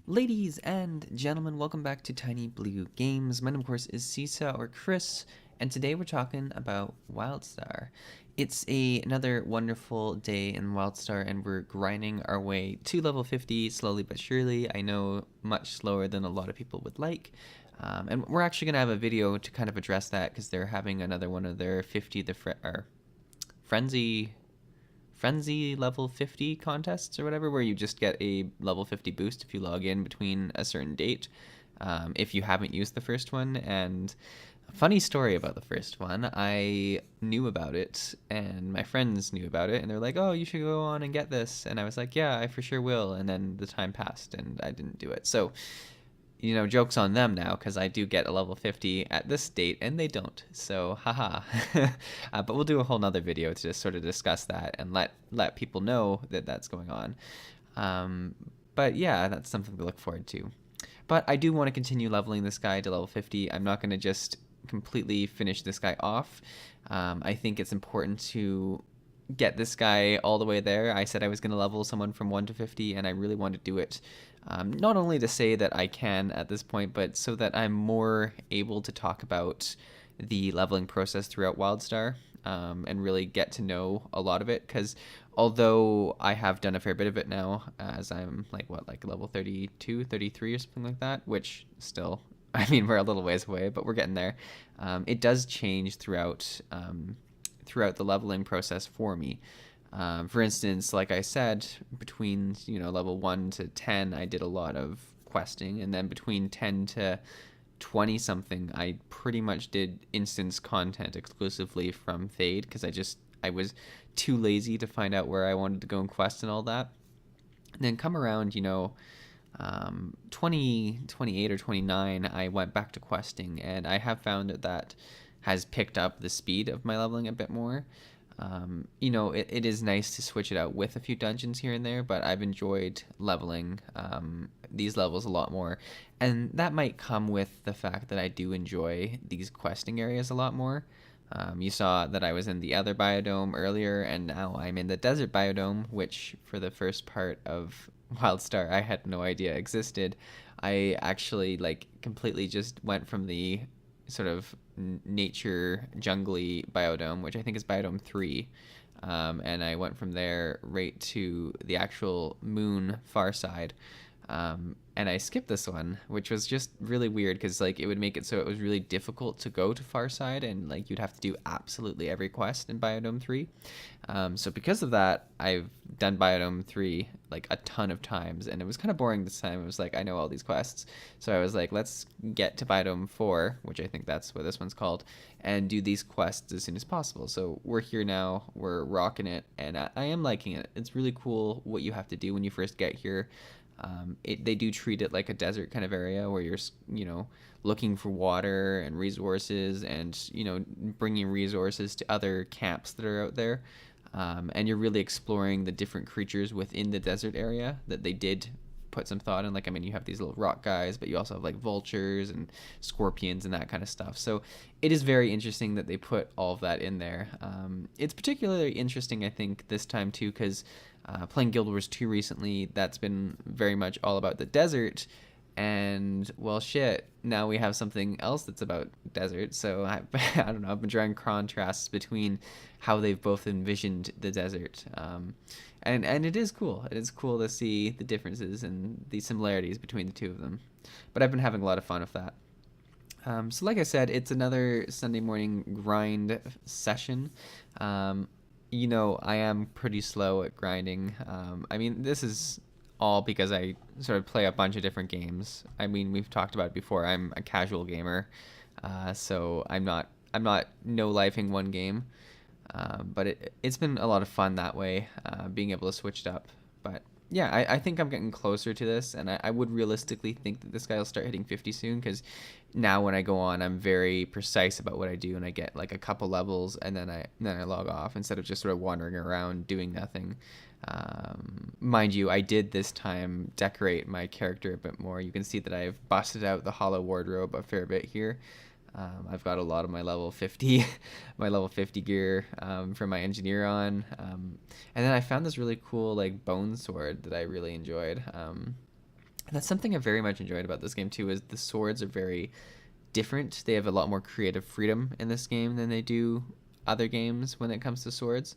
Ladies and gentlemen, welcome back to Tiny Blue Games. My name, of course, is Sisa or Chris, and today we're talking about WIldstar. It's another wonderful day in WIldstar, and we're grinding our way to level 50 slowly but surely. I know much slower than a lot of people would like. And we're actually going to have a video to kind of address that because they're having another one of their 50 or frenzy level 50 contests or whatever, where you just get a level 50 boost if you log in between a certain date, if you haven't used the first one. And a funny story about the first one, I knew about it and my friends knew about it, and they're like, oh, you should go on and get this, and I was like, yeah, I for sure will. And then the time passed and I didn't do it. So joke's on them now, because I do get a level 50 at this date and they don't. So, haha. But we'll do a whole nother video to just sort of discuss that and let people know that that's going on. But yeah, that's something to look forward to. But I do want to continue leveling this guy to level 50. I'm not going to just completely finish this guy off. I think it's important to get this guy all the way there. I said I was going to level someone from 1 to 50, and I really want to do it. Not only to say that I can at this point, but so that I'm more able to talk about the leveling process throughout WIldstar, and really get to know a lot of it. Because although I have done a fair bit of it now, as I'm like level 32, 33 or something like that, which still, I mean, we're a little ways away, but we're getting there. It does change throughout the leveling process for me. For instance, like I said, between level 1 to 10, I did a lot of questing, and then between 10 to 20 something, I pretty much did instance content exclusively from Thade, because I was too lazy to find out where I wanted to go and quest and all that. And then come around 28 or 29, I went back to questing, and I have found that has picked up the speed of my leveling a bit more. It is nice to switch it out with a few dungeons here and there, but I've enjoyed leveling these levels a lot more. And that might come with the fact that I do enjoy these questing areas a lot more. You saw that I was in the other biodome earlier, and now I'm in the desert biodome, which for the first part of WIldstar I had no idea existed. I actually completely just went from the sort of nature jungly biodome, which I think is biodome 3, and I went from there right to the actual moon far side. And I skipped this one, which was just really weird, because it would make it so it was really difficult to go to Farside, and you'd have to do absolutely every quest in Biodome 3. So because of that, I've done Biodome 3 a ton of times, and it was kind of boring this time. It was I know all these quests, so I was like, let's get to Biodome 4, which I think that's what this one's called, and do these quests as soon as possible. So we're here now, we're rocking it, and I am liking it. It's really cool what you have to do when you first get here. They do treat it like a desert kind of area, where you're looking for water and resources, and bringing resources to other camps that are out there, and you're really exploring the different creatures within the desert area that they did put some thought in. You have these little rock guys, but you also have vultures and scorpions and that kind of stuff. So it is very interesting that they put all of that in there. It's particularly interesting, I think, this time too, because playing Guild Wars 2 recently, that's been very much all about the desert, and well, shit, now we have something else that's about desert. So I don't know, I've been drawing contrasts between how they've both envisioned the desert, and it is cool. It is cool to see the differences and the similarities between the two of them. But I've been having a lot of fun with that. So like I said, it's another Sunday morning grind session. I am pretty slow at grinding. This is all because I sort of play a bunch of different games. We've talked about it before. I'm a casual gamer, so I'm not no-lifing one game. But it's been a lot of fun that way, being able to switch it up. But yeah, I think I'm getting closer to this, and I would realistically think that this guy will start hitting 50 soon, because now when I go on, I'm very precise about what I do, and I get a couple levels, and then I log off, instead of just sort of wandering around doing nothing. Mind you, I did this time decorate my character a bit more. You can see that I've busted out the hollow wardrobe a fair bit here. I've got a lot of my level 50, my level 50 gear from my engineer on, and then I found this really cool bone sword that I really enjoyed. That's something I very much enjoyed about this game too. Is the swords are very different. They have a lot more creative freedom in this game than they do other games when it comes to swords.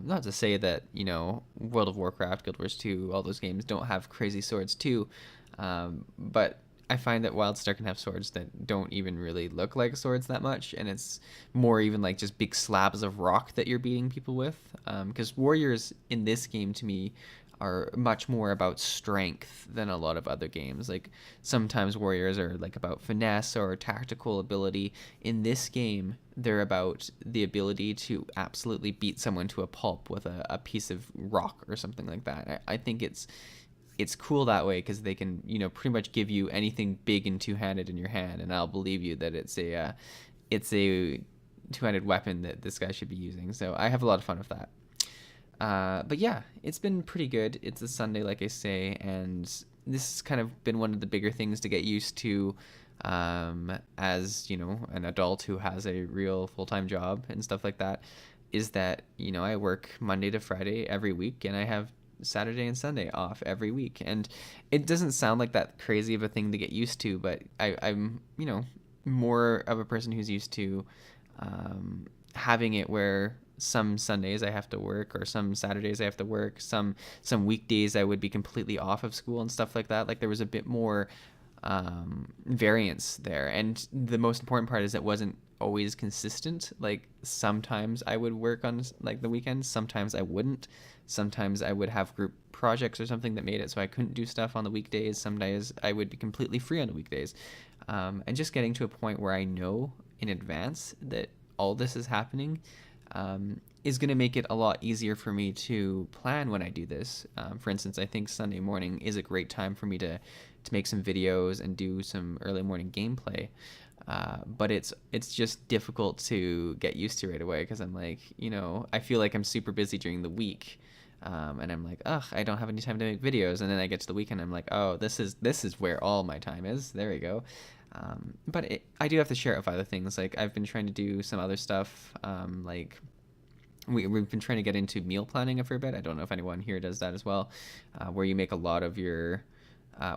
Not to say that, World of Warcraft, Guild Wars 2, all those games don't have crazy swords too, but I find that WildStar can have swords that don't even really look like swords that much, and it's more even like just big slabs of rock that you're beating people with. Because warriors in this game, to me, are much more about strength than a lot of other games. Like sometimes warriors are like about finesse or tactical ability. In this game, they're about the ability to absolutely beat someone to a pulp with a piece of rock or something like that. I think it's cool that way because they can, pretty much give you anything big and two-handed in your hand, and I'll believe you that it's a two-handed weapon that this guy should be using. So I have a lot of fun with that. But yeah, it's been pretty good. It's a Sunday, like I say, and this has kind of been one of the bigger things to get used to, as an adult who has a real full-time job and stuff like that, is that I work Monday to Friday every week, and I have Saturday and Sunday off every week. And it doesn't sound like that crazy of a thing to get used to, but I'm more of a person who's used to having it where some Sundays I have to work, or some Saturdays I have to work, some weekdays I would be completely off of school and stuff like that. Like there was a bit more variance there, and the most important part is it wasn't always consistent. Like sometimes I would work on like the weekends, sometimes I wouldn't. Sometimes I would have group projects or something that made it so I couldn't do stuff on the weekdays. Some days I would be completely free on the weekdays. And just getting to a point where I know in advance that all this is happening is going to make it a lot easier for me to plan when I do this. For instance, I think Sunday morning is a great time for me to make some videos and do some early morning gameplay. But it's just difficult to get used to right away because I'm like, I feel like I'm super busy during the week. And I'm like, ugh, I don't have any time to make videos. And then I get to the weekend, I'm like, oh, this is where all my time is. There we go. But I do have to share it with other things. Like I've been trying to do some other stuff. Like we've been trying to get into meal planning a fair bit. I don't know if anyone here does that as well, where you make a lot of your,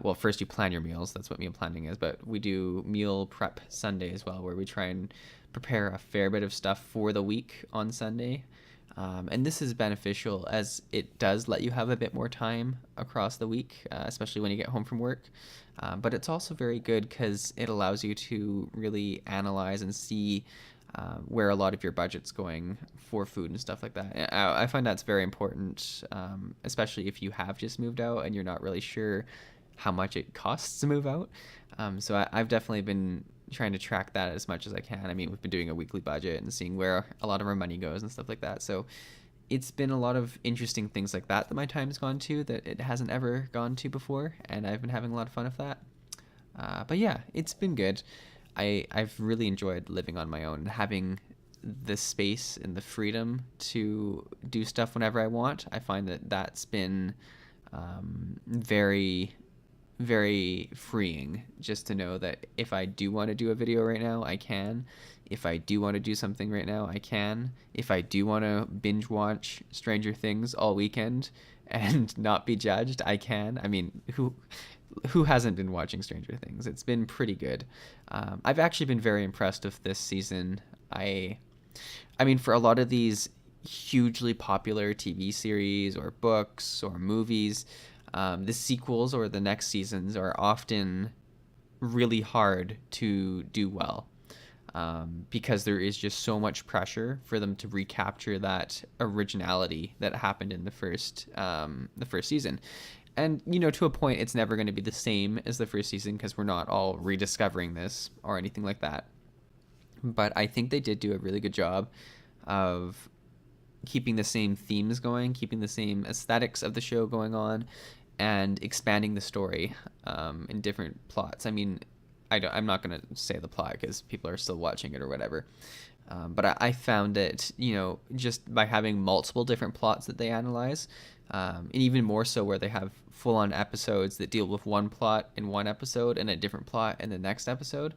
well, first you plan your meals. That's what meal planning is. But we do meal prep Sunday as well, where we try and prepare a fair bit of stuff for the week on Sunday. And this is beneficial as it does let you have a bit more time across the week, especially when you get home from work. But it's also very good because it allows you to really analyze and see where a lot of your budget's going for food and stuff like that. I find that's very important, especially if you have just moved out and you're not really sure how much it costs to move out. So I've definitely been trying to track that as much as I can. I mean, we've been doing a weekly budget and seeing where a lot of our money goes and stuff like that. So it's been a lot of interesting things like that my time's gone to that it hasn't ever gone to before, and I've been having a lot of fun with that. But yeah, it's been good. I've really enjoyed living on my own and having the space and the freedom to do stuff whenever I want. I find that that's been very, very freeing, just to know that if I do want to do a video right now, I can. If I do want to do something right now, I can. If I do want to binge watch Stranger Things all weekend and not be judged, I can. I mean, who hasn't been watching Stranger Things? It's been pretty good. I've actually been very impressed with this season. I mean, for a lot of these hugely popular TV series or books or movies, the sequels or the next seasons are often really hard to do well, because there is just so much pressure for them to recapture that originality that happened in the first season. And, to a point, it's never going to be the same as the first season because we're not all rediscovering this or anything like that. But I think they did do a really good job of keeping the same themes going, keeping the same aesthetics of the show going on, and expanding the story in different plots. I mean, I'm not going to say the plot because people are still watching it or whatever. But I found that, just by having multiple different plots that they analyze, and even more so where they have full-on episodes that deal with one plot in one episode and a different plot in the next episode,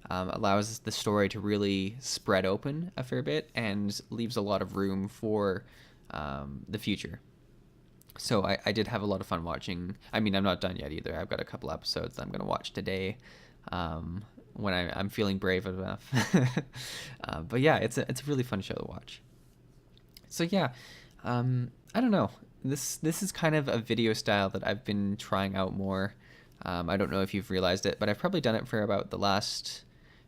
allows the story to really spread open a fair bit and leaves a lot of room for the future. So I did have a lot of fun watching. I mean, I'm not done yet either. I've got a couple episodes that I'm going to watch today, when I'm feeling brave enough. But yeah, it's a really fun show to watch. So yeah, I don't know. This is kind of a video style that I've been trying out more. I don't know if you've realized it, but I've probably done it for about the last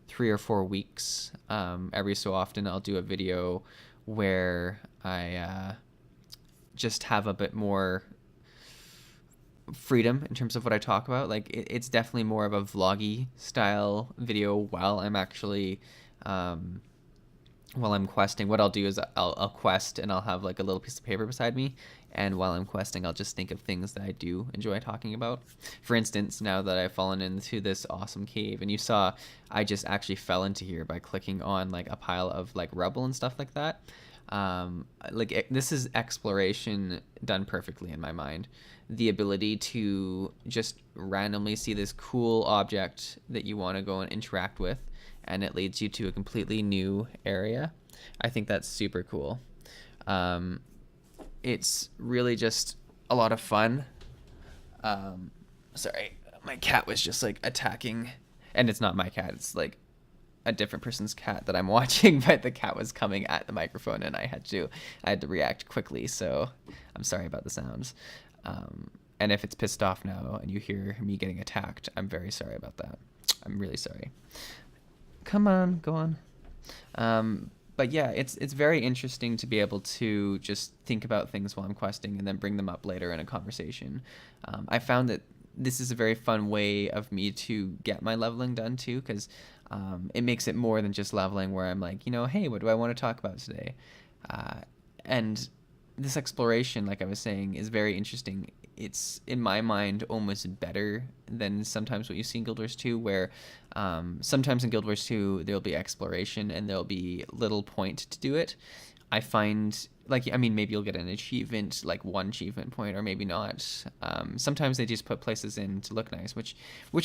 3 or 4 weeks. Every so often, I'll do a video where I just have a bit more freedom in terms of what I talk about. Like it's definitely more of a vloggy style video while I'm actually while I'm questing. What I'll do is I'll quest and I'll have like a little piece of paper beside me, and while I'm questing I'll just think of things that I do enjoy talking about. For instance, now that I've fallen into this awesome cave, and you saw I just actually fell into here by clicking on like a pile of like rubble and stuff like that. This is exploration done perfectly in my mind. The ability to just randomly see this cool object that you want to go and interact with, and it leads you to a completely new area. I think that's super cool. It's really just a lot of fun. Sorry, my cat was just like attacking, and it's not my cat. It's like a different person's cat that I'm watching, but the cat was coming at the microphone, and I had to react quickly. So I'm sorry about the sounds. And if it's pissed off now and you hear me getting attacked, I'm very sorry about that. I'm really sorry. Come on, go on. But yeah, it's very interesting to be able to just think about things while I'm questing and then bring them up later in a conversation. I found that this is a very fun way of me to get my leveling done too, because it makes it more than just leveling, where I'm like, hey, what do I want to talk about today? And this exploration, like I was saying, is very interesting. It's, in my mind, almost better than sometimes what you see in Guild Wars 2, where sometimes in Guild Wars 2 there'll be exploration and there'll be little point to do it. I find, like, I mean, maybe you'll get an achievement, like one achievement point, or maybe not. Sometimes they just put places in to look nice, which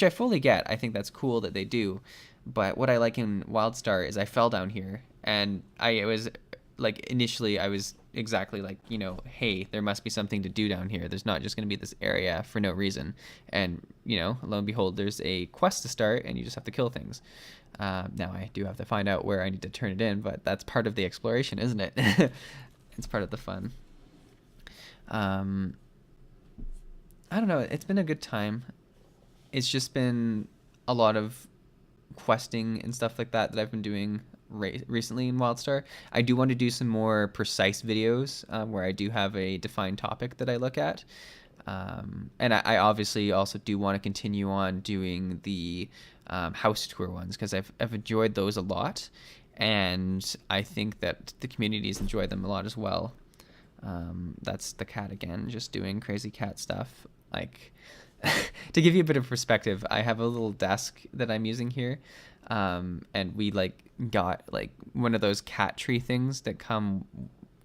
I fully get. I think that's cool that they do. But what I like in WIldstar is I fell down here, and it was like, initially I was exactly like, hey, there must be something to do down here. There's not just going to be this area for no reason. And, lo and behold, there's a quest to start, and you just have to kill things. Now I do have to find out where I need to turn it in, but that's part of the exploration, isn't it? It's part of the fun. I don't know. It's been a good time. It's just been a lot of questing and stuff like that I've been doing recently in WIldstar. I do want to do some more precise videos where I do have a defined topic that I look at. And I obviously also do want to continue on doing the house tour ones, because I've enjoyed those a lot, and I think that the communities enjoy them a lot as well. That's the cat again, just doing crazy cat stuff. Like, to give you a bit of perspective, I have a little desk that I'm using here, and we got one of those cat tree things that come,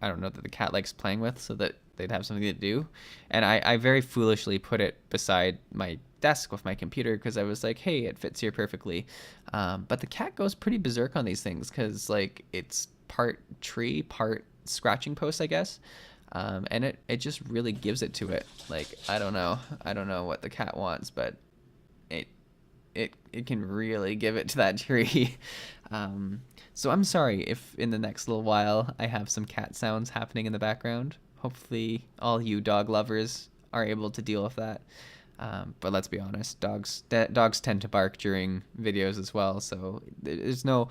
I don't know, that the cat likes playing with, so that they'd have something to do. And I very foolishly put it beside my desk with my computer, because I was like, hey, it fits here perfectly. But the cat goes pretty berserk on these things, because it's part tree, part scratching post, I guess. And it just really gives it to it. I don't know what the cat wants, but it can really give it to that tree. So I'm sorry if in the next little while I have some cat sounds happening in the background. Hopefully all you dog lovers are able to deal with that. But let's be honest, dogs tend to bark during videos as well, so there's no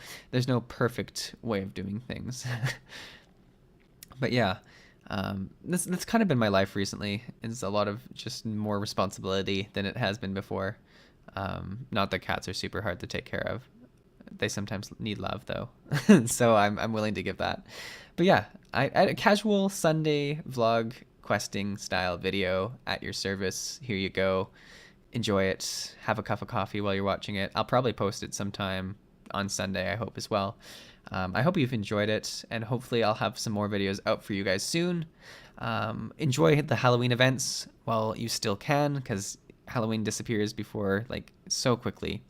perfect way of doing things. But yeah, that's kind of been my life recently. It's a lot of just more responsibility than it has been before. Not that cats are super hard to take care of. They sometimes need love, though. So I'm willing to give that. But yeah, a casual Sunday vlog questing style video at your service. Here you go. Enjoy it. Have a cup of coffee while you're watching it. I'll probably post it sometime on Sunday, I hope, as well. I hope you've enjoyed it, and hopefully I'll have some more videos out for you guys soon. Enjoy the Halloween events while you still can, because Halloween disappears before so quickly.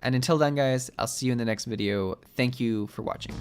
And until then, guys, I'll see you in the next video. Thank you for watching.